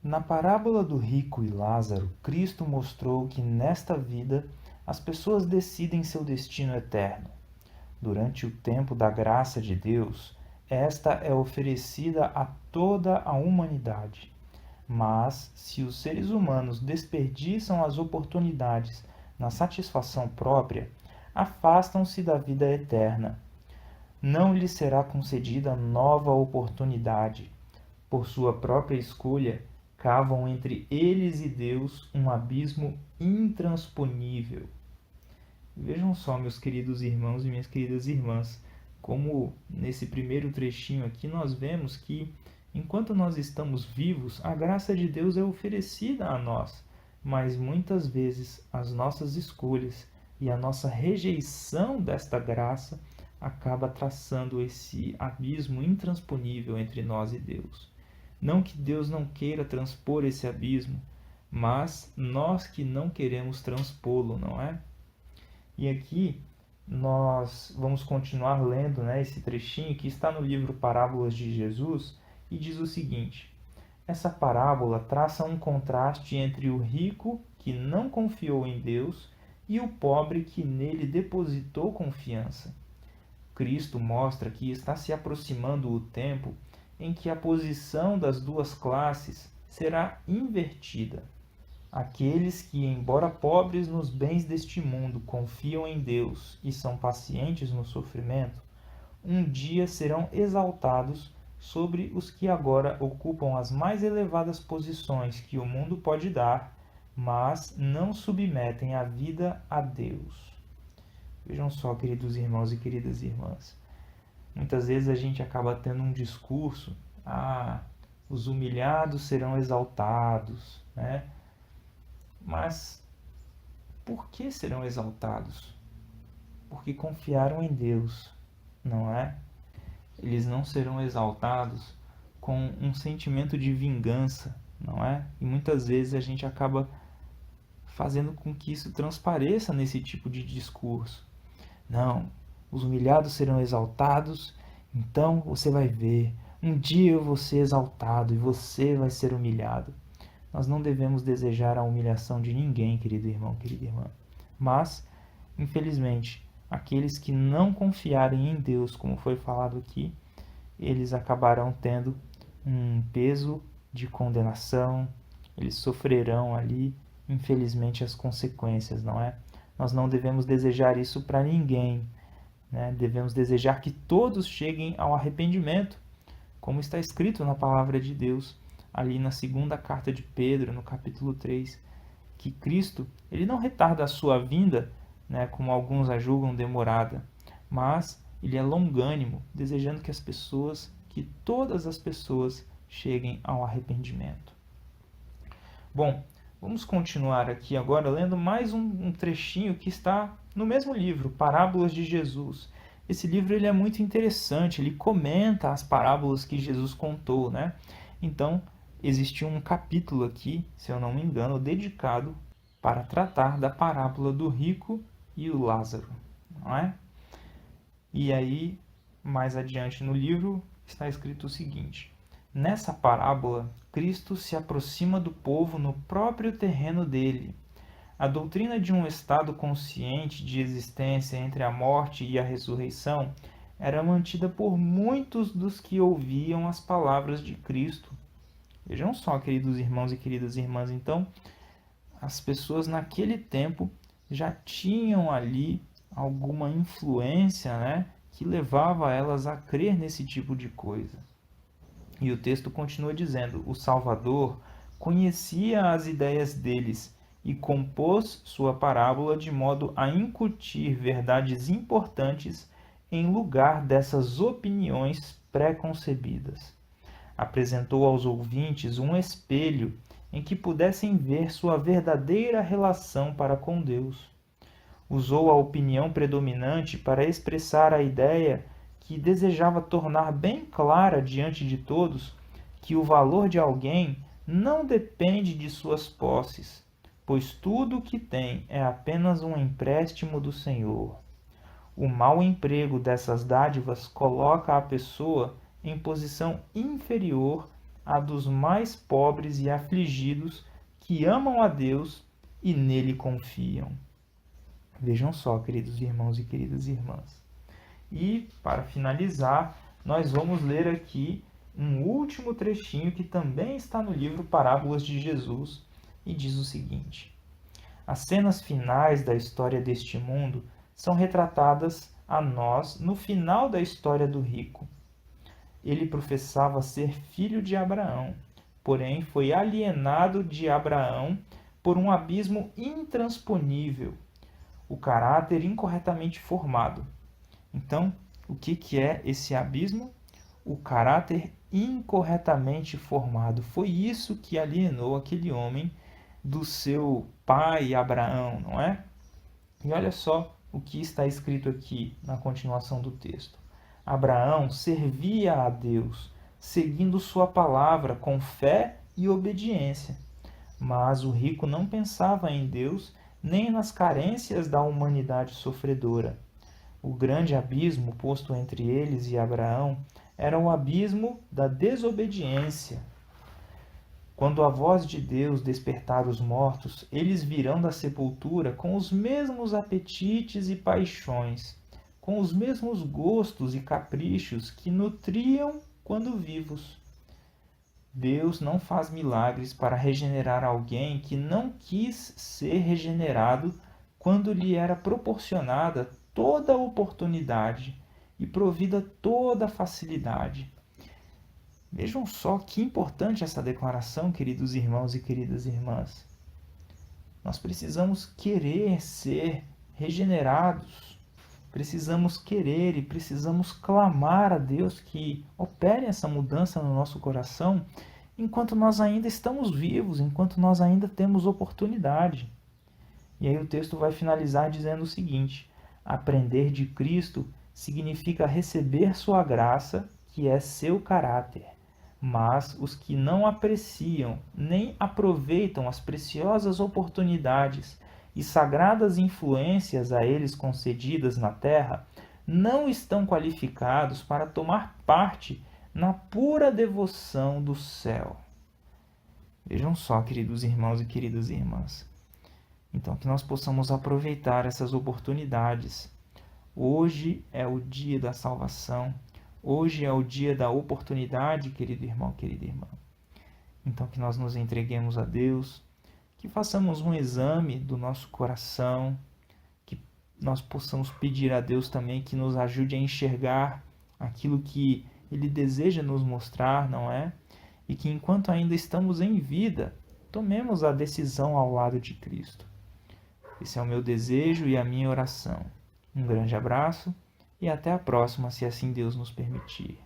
Na parábola do rico e Lázaro, Cristo mostrou que nesta vida as pessoas decidem seu destino eterno. Durante o tempo da graça de Deus, esta é oferecida a toda a humanidade. Mas, se os seres humanos desperdiçam as oportunidades na satisfação própria, afastam-se da vida eterna. Não lhes será concedida nova oportunidade. Por sua própria escolha, cavam entre eles e Deus um abismo intransponível. Vejam só, meus queridos irmãos e minhas queridas irmãs, como nesse primeiro trechinho aqui nós vemos que, enquanto nós estamos vivos, a graça de Deus é oferecida a nós, mas muitas vezes as nossas escolhas e a nossa rejeição desta graça acaba traçando esse abismo intransponível entre nós e Deus. Não que Deus não queira transpor esse abismo, mas nós que não queremos transpô-lo, não é? E aqui nós vamos continuar lendo, esse trechinho que está no livro Parábolas de Jesus e diz o seguinte: essa parábola traça um contraste entre o rico que não confiou em Deus e o pobre que nele depositou confiança. Cristo mostra que está se aproximando o tempo em que a posição das duas classes será invertida. Aqueles que, embora pobres nos bens deste mundo, confiam em Deus e são pacientes no sofrimento, um dia serão exaltados sobre os que agora ocupam as mais elevadas posições que o mundo pode dar, mas não submetem a vida a Deus. Vejam só, queridos irmãos e queridas irmãs, muitas vezes a gente acaba tendo um discurso: os humilhados serão exaltados, né? Mas por que serão exaltados? Porque confiaram em Deus, não é? Eles não serão exaltados com um sentimento de vingança, não é? E muitas vezes a gente acaba fazendo com que isso transpareça nesse tipo de discurso. Não, os humilhados serão exaltados, então você vai ver, um dia eu vou ser exaltado e você vai ser humilhado. Nós não devemos desejar a humilhação de ninguém, querido irmão, querida irmã. Mas, infelizmente, aqueles que não confiarem em Deus, como foi falado aqui, eles acabarão tendo um peso de condenação, eles sofrerão ali, infelizmente, as consequências, não é? Nós não devemos desejar isso para ninguém, né? Devemos desejar que todos cheguem ao arrependimento, como está escrito na palavra de Deus, ali na segunda carta de Pedro, no capítulo 3, que Cristo, ele não retarda a sua vinda, né, como alguns a julgam demorada, mas ele é longânimo, desejando que todas as pessoas cheguem ao arrependimento. Bom, vamos continuar aqui agora lendo mais um trechinho que está no mesmo livro, Parábolas de Jesus. Esse livro ele é muito interessante, ele comenta as parábolas que Jesus contou, né? Então, existe um capítulo aqui, se eu não me engano, dedicado para tratar da parábola do rico e o Lázaro, não é? E aí, mais adiante no livro, está escrito o seguinte: nessa parábola, Cristo se aproxima do povo no próprio terreno dele. A doutrina de um estado consciente de existência entre a morte e a ressurreição era mantida por muitos dos que ouviam as palavras de Cristo. Vejam só, queridos irmãos e queridas irmãs, então, as pessoas naquele tempo já tinham ali alguma influência, né, que levava elas a crer nesse tipo de coisa. E o texto continua dizendo: o Salvador conhecia as ideias deles e compôs sua parábola de modo a incutir verdades importantes em lugar dessas opiniões pré-concebidas. Apresentou aos ouvintes um espelho em que pudessem ver sua verdadeira relação para com Deus. Usou a opinião predominante para expressar a ideia que desejava tornar bem clara diante de todos que o valor de alguém não depende de suas posses, pois tudo o que tem é apenas um empréstimo do Senhor. O mau emprego dessas dádivas coloca a pessoa em posição inferior a dos mais pobres e afligidos que amam a Deus e nele confiam. Vejam só, queridos irmãos e queridas irmãs. E, para finalizar, nós vamos ler aqui um último trechinho que também está no livro Parábolas de Jesus e diz o seguinte: as cenas finais da história deste mundo são retratadas a nós no final da história do rico. Ele professava ser filho de Abraão, porém foi alienado de Abraão por um abismo intransponível, o caráter incorretamente formado. Então, o que é esse abismo? O caráter incorretamente formado. Foi isso que alienou aquele homem do seu pai Abraão, não é? E olha só o que está escrito aqui na continuação do texto. Abraão servia a Deus, seguindo sua palavra com fé e obediência. Mas o rico não pensava em Deus nem nas carências da humanidade sofredora. O grande abismo posto entre eles e Abraão era o abismo da desobediência. Quando a voz de Deus despertar os mortos, eles virão da sepultura com os mesmos apetites e paixões, com os mesmos gostos e caprichos que nutriam quando vivos. Deus não faz milagres para regenerar alguém que não quis ser regenerado quando lhe era proporcionada toda a oportunidade e provida toda a facilidade. Vejam só que importante essa declaração, queridos irmãos e queridas irmãs. Nós precisamos querer ser regenerados, precisamos querer e precisamos clamar a Deus que opere essa mudança no nosso coração enquanto nós ainda estamos vivos, enquanto nós ainda temos oportunidade. E aí o texto vai finalizar dizendo o seguinte: aprender de Cristo significa receber sua graça, que é seu caráter. Mas os que não apreciam nem aproveitam as preciosas oportunidades e sagradas influências a eles concedidas na terra, não estão qualificados para tomar parte na pura devoção do céu. Vejam só, queridos irmãos e queridas irmãs. Então, que nós possamos aproveitar essas oportunidades. Hoje é o dia da salvação. Hoje é o dia da oportunidade, querido irmão, querida irmã. Então, que nós nos entreguemos a Deus, que façamos um exame do nosso coração, que nós possamos pedir a Deus também que nos ajude a enxergar aquilo que Ele deseja nos mostrar, não é? E que enquanto ainda estamos em vida, tomemos a decisão ao lado de Cristo. Esse é o meu desejo e a minha oração. Um grande abraço e até a próxima, se assim Deus nos permitir.